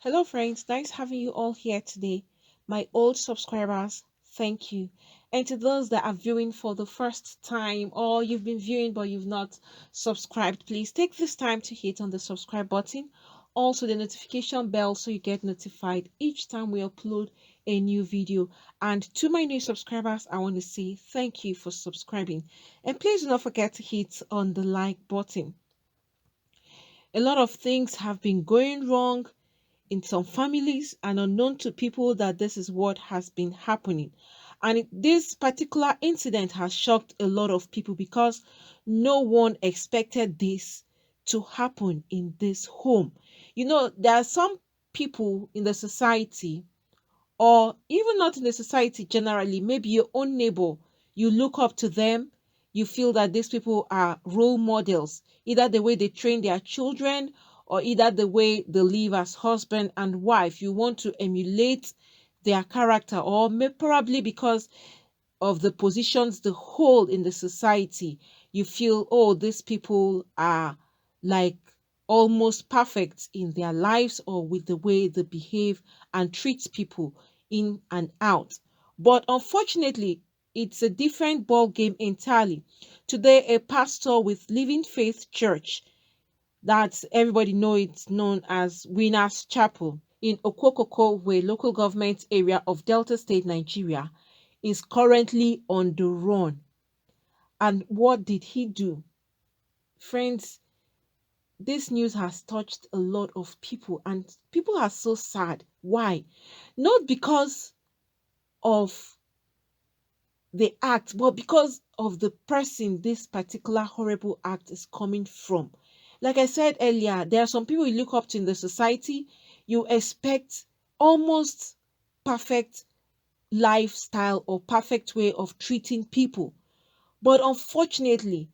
Hello, friends. Nice having you all here today. My old subscribers, thank you. And to those that are viewing for the first time, or you've been viewing but you've not subscribed, please take this time to hit on the subscribe button. Also, the notification bell so you get notified each time we upload a new video. And to my new subscribers, I want to say thank you for subscribing. And please do not forget to hit on the like button. A lot of things have been going wrong in some families and unknown to people that this is what has been happening. And this particular incident has shocked a lot of people because no one expected this to happen in this home. There are some people in the society, or even not in the society generally, maybe your own neighbor, you look up to them, you feel that these people are role models, either the way they train their children or either the way they live as husband and wife. You want to emulate their character, or probably because of the positions they hold in the society, you feel, oh, these people are like almost perfect in their lives or with the way they behave and treat people in and out. But unfortunately, it's a different ball game entirely. Today, a pastor with Living Faith Church, that everybody know it's known as Winners Chapel in Okokoko, local government area of Delta State, Nigeria, is currently on the run. And what did he do? Friends, this news has touched a lot of people, and people are so sad. Why? Not because of the act, but because of the person this particular horrible act is coming from. Like I said earlier, there are some people you look up to in the society, you expect almost perfect lifestyle or perfect way of treating people. But unfortunately,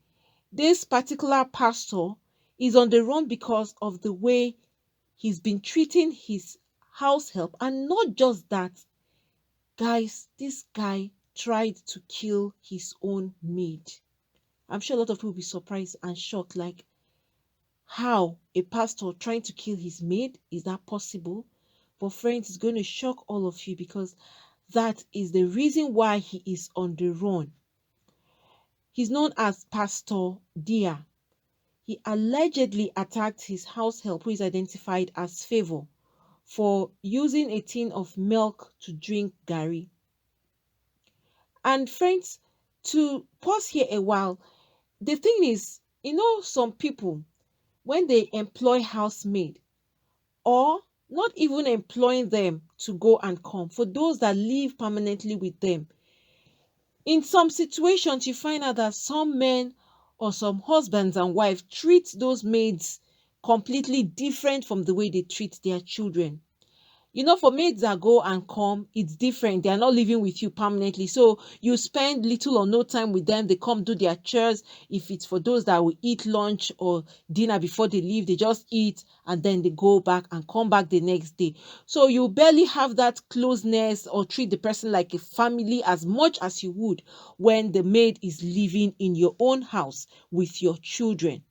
this particular pastor is on the run because of the way he's been treating his house help. And not just that, guys, this guy tried to kill his own maid. I'm sure a lot of people will be surprised and shocked, like, how a pastor trying to kill his maid, is that possible? But friends, it's going to shock all of you because that is the reason why he is on the run. He's known as Pastor Dia. He allegedly attacked his house help, who is identified as Favor, for using a tin of milk to drink Gary. And friends, to pause here a while, the thing is, some people, when they employ housemaid, or not even employing them to go and come, for those that live permanently with them, in some situations you find out that some men or some husbands and wives treat those maids completely different from the way they treat their children. For maids that go and come, it's different. They are not living with you permanently. So you spend little or no time with them. They come do their chores. If it's for those that will eat lunch or dinner before they leave, they just eat and then they go back and come back the next day. So you barely have that closeness or treat the person like a family as much as you would when the maid is living in your own house with your children.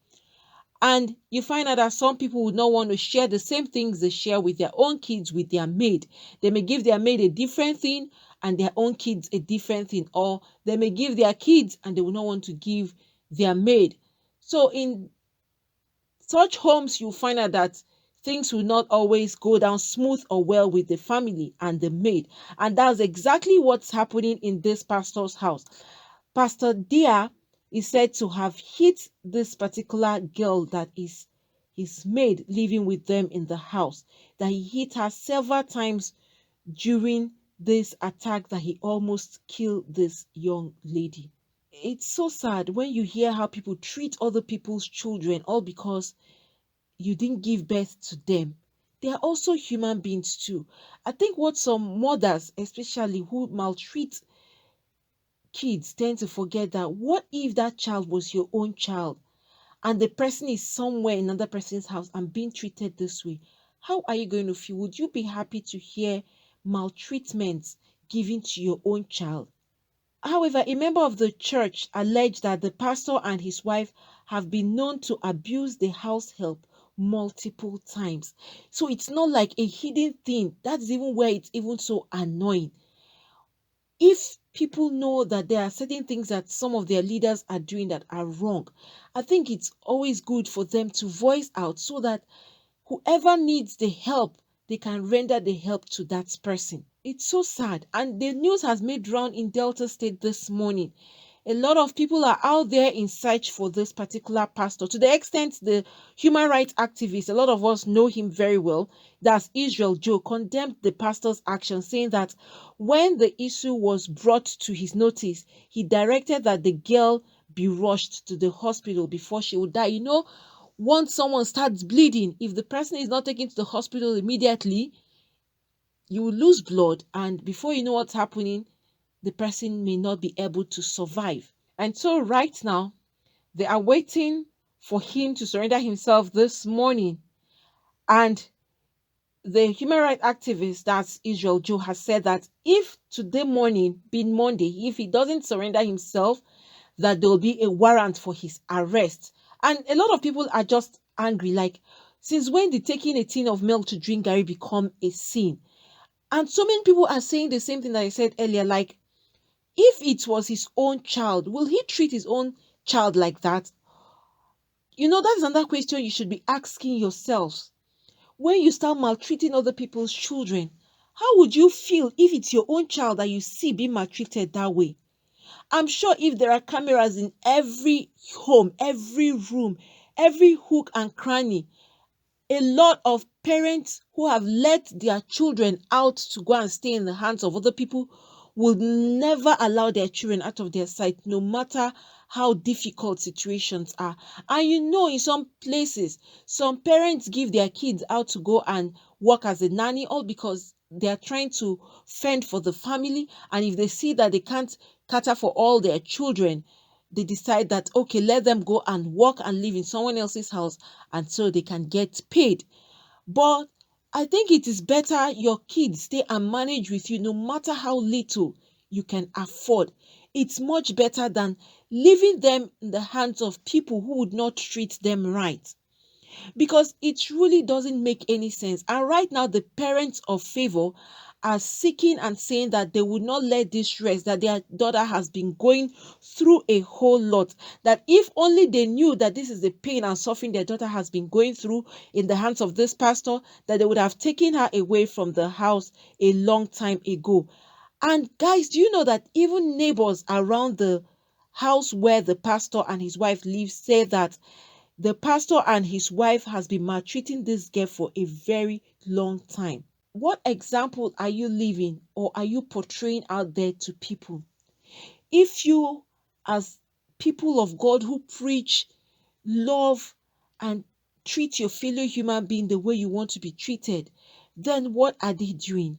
And you find out that some people would not want to share the same things they share with their own kids with their maid. They may give their maid a different thing and their own kids a different thing, or they may give their kids and they will not want to give their maid. So in such homes, you find out that things will not always go down smooth or well with the family and the maid. And that's exactly what's happening in this pastor's house. Pastor Dia is said to have hit this particular girl that is his maid living with them in the house, that he hit her several times during this attack, that he almost killed this young lady. It's so sad when you hear how people treat other people's children, all because you didn't give birth to them. They are also human beings too. I think what some mothers, especially who maltreat kids, tend to forget, that what if that child was your own child and the person is somewhere in another person's house and being treated this way? How are you going to feel? Would you be happy to hear maltreatments given to your own child? However, a member of the church alleged that the pastor and his wife have been known to abuse the house help multiple times. So it's not like a hidden thing. That's even where it's even so annoying. If people know that there are certain things that some of their leaders are doing that are wrong, I think it's always good for them to voice out so that whoever needs the help, they can render the help to that person. It's so sad. And the news has made round in Delta State this morning. A lot of people are out there in search for this particular pastor, to the extent the human rights activist, a lot of us know him very well, that's Israel Joe, condemned the pastor's action, saying that when the issue was brought to his notice, he directed that the girl be rushed to the hospital before she would die. Once someone starts bleeding, if the person is not taken to the hospital immediately, you will lose blood, and before you know what's happening, the person may not be able to survive. And so, right now, they are waiting for him to surrender himself this morning. And the human rights activist, that's Israel Joe, has said that if today morning, being Monday, if he doesn't surrender himself, that there will be a warrant for his arrest. And a lot of people are just angry. Like, since when did taking a tin of milk to drink Gary become a sin? And so many people are saying the same thing that I said earlier. Like, if it was his own child, will he treat his own child like that? That's another question you should be asking yourselves. When you start maltreating other people's children, how would you feel if it's your own child that you see being maltreated that way? I'm sure if there are cameras in every home, every room, every hook and cranny, a lot of parents who have let their children out to go and stay in the hands of other people will never allow their children out of their sight, no matter how difficult situations are. And in some places, some parents give their kids out to go and work as a nanny, all because they are trying to fend for the family. And if they see that they can't cater for all their children, they decide that, okay, let them go and work and live in someone else's house, and so they can get paid. But I think it is better your kids stay and manage with you, no matter how little you can afford. It's much better than leaving them in the hands of people who would not treat them right, because it really doesn't make any sense. And right now, the parents of Favor are seeking and saying that they would not let this rest, that their daughter has been going through a whole lot, that if only they knew that this is the pain and suffering their daughter has been going through in the hands of this pastor, that they would have taken her away from the house a long time ago. And guys, do you know that even neighbors around the house where the pastor and his wife live say that the pastor and his wife has been maltreating this girl for a very long time? What example are you living or are you portraying out there to people? If you, as people of God who preach love and treat your fellow human being the way you want to be treated, then what are they doing?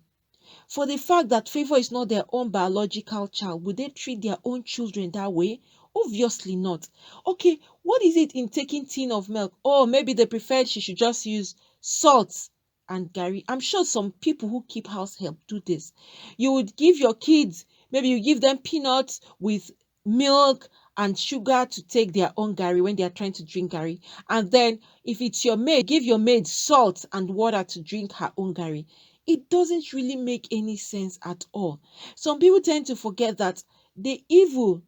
For the fact that Favor is not their own biological child, would they treat their own children that way? Obviously not. Okay, what is it in taking tin of milk? Oh, maybe they preferred she should just use salt and Gary. I'm sure some people who keep house help do this. You would give your kids, maybe you give them peanuts with milk and sugar to take their own Gary when they are trying to drink Gary. And then if it's your maid, give your maid salt and water to drink her own Gary. It doesn't really make any sense at all. Some people tend to forget that the evil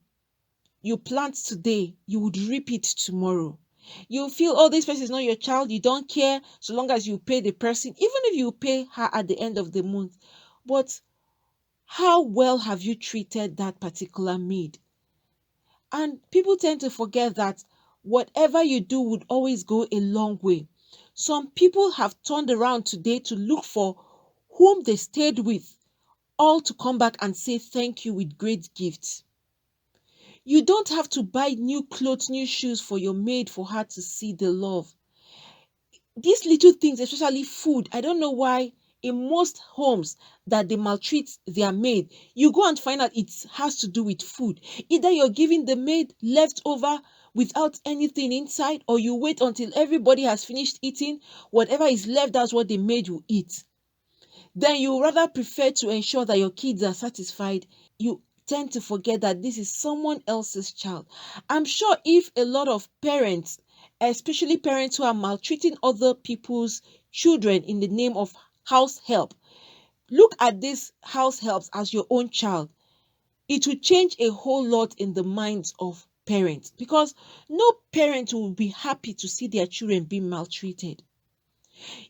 you plant today, you would reap it tomorrow. You feel, oh, this person is not your child, you don't care so long as you pay the person, even if you pay her at the end of the month. But how well have you treated that particular maid? And people tend to forget that whatever you do would always go a long way. Some people have turned around today to look for whom they stayed with, all to come back and say thank you with great gifts. You don't have to buy new clothes, new shoes for your maid for her to see the love. These little things, especially food, I don't know why in most homes that they maltreat their maid, you go and find out it has to do with food. Either you're giving the maid leftover without anything inside, or you wait until everybody has finished eating. Whatever is left, that's what the maid will eat. Then you rather prefer to ensure that your kids are satisfied. You tend to forget that this is someone else's child. I'm sure if a lot of parents especially parents who are maltreating other people's children in the name of house help. Look at these house helps as your own child. It will change a whole lot in the minds of parents, because no parent will be happy to see their children being maltreated.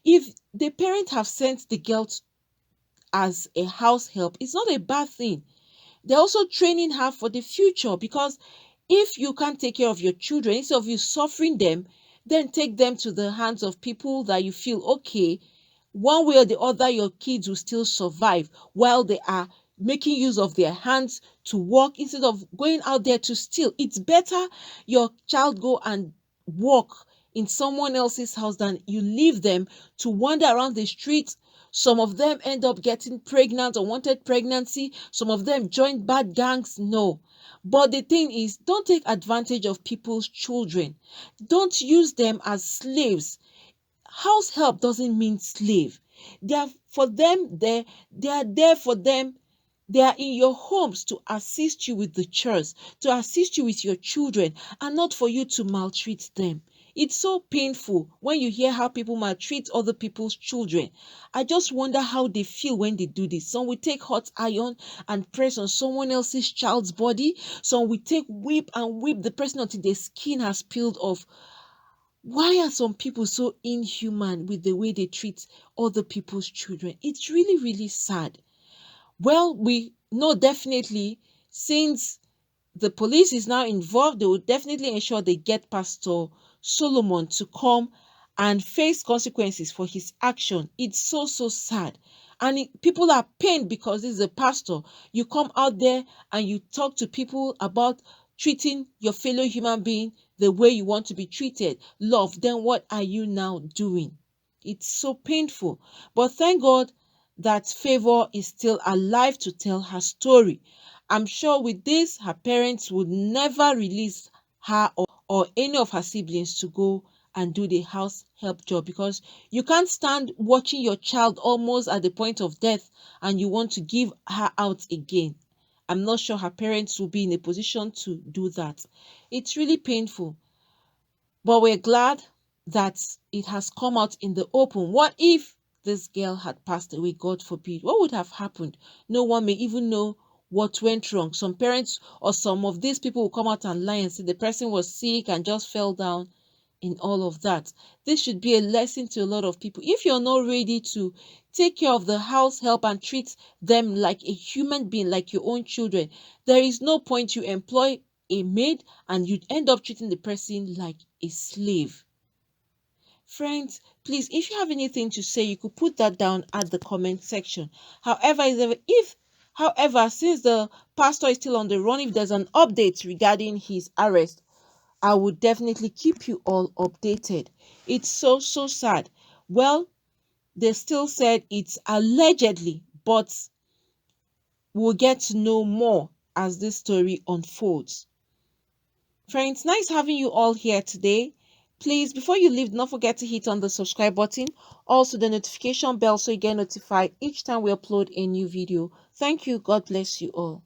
If the parent have sent the girl as a house help, it's not a bad thing. They're also training her for the future, because if you can't take care of your children, instead of you suffering them, then take them to the hands of people that you feel okay, one way or the other, your kids will still survive while they are making use of their hands to work instead of going out there to steal. It's better your child go and work in someone else's house than you leave them to wander around the streets. Some of them end up getting pregnant or wanted pregnancy. Some of them join bad gangs. No. But the thing is, don't take advantage of people's children. Don't use them as slaves. House help doesn't mean slave. They are for them there. They are there for them. They are in your homes to assist you with the chores, to assist you with your children, and not for you to maltreat them. It's so painful when you hear how people maltreat other people's children. I just wonder how they feel when they do this. Some will take hot iron and press on someone else's child's body. Some will take whip and whip the person until their skin has peeled off. Why are some people so inhuman with the way they treat other people's children? It's really, really sad. Well, we know definitely, since the police is now involved, they will definitely ensure they get Pastor Solomon to come and face consequences for his action. It's so, so sad. And people are pained because this is a pastor. You come out there and you talk to people about treating your fellow human being the way you want to be treated. Love, then what are you now doing? It's so painful. But thank God that Favor is still alive to tell her story. I'm sure with this, her parents would never release her or any of her siblings to go and do the house help job, because you can't stand watching your child almost at the point of death and you want to give her out again. I'm not sure her parents will be in a position to do that. It's really painful. But we're glad that it has come out in the open. What if this girl had passed away? God forbid. What would have happened? No one may even know what went wrong. Some parents or some of these people will come out and lie and say the person was sick and just fell down in all of that. This should be a lesson to a lot of people. If you're not ready to take care of the house help and treat them like a human being, like your own children, there is no point you employ a maid and you end up treating the person like a slave. Friends, please, if you have anything to say, you could put that down at the comment section. However, since the pastor is still on the run, if there's an update regarding his arrest, I would definitely keep you all updated. It's so, so sad. Well, they still said it's allegedly, but we'll get to know more as this story unfolds. Friends, nice having you all here today. Please, before you leave, don't forget to hit on the subscribe button, also the notification bell so you get notified each time we upload a new video. Thank you. God bless you all.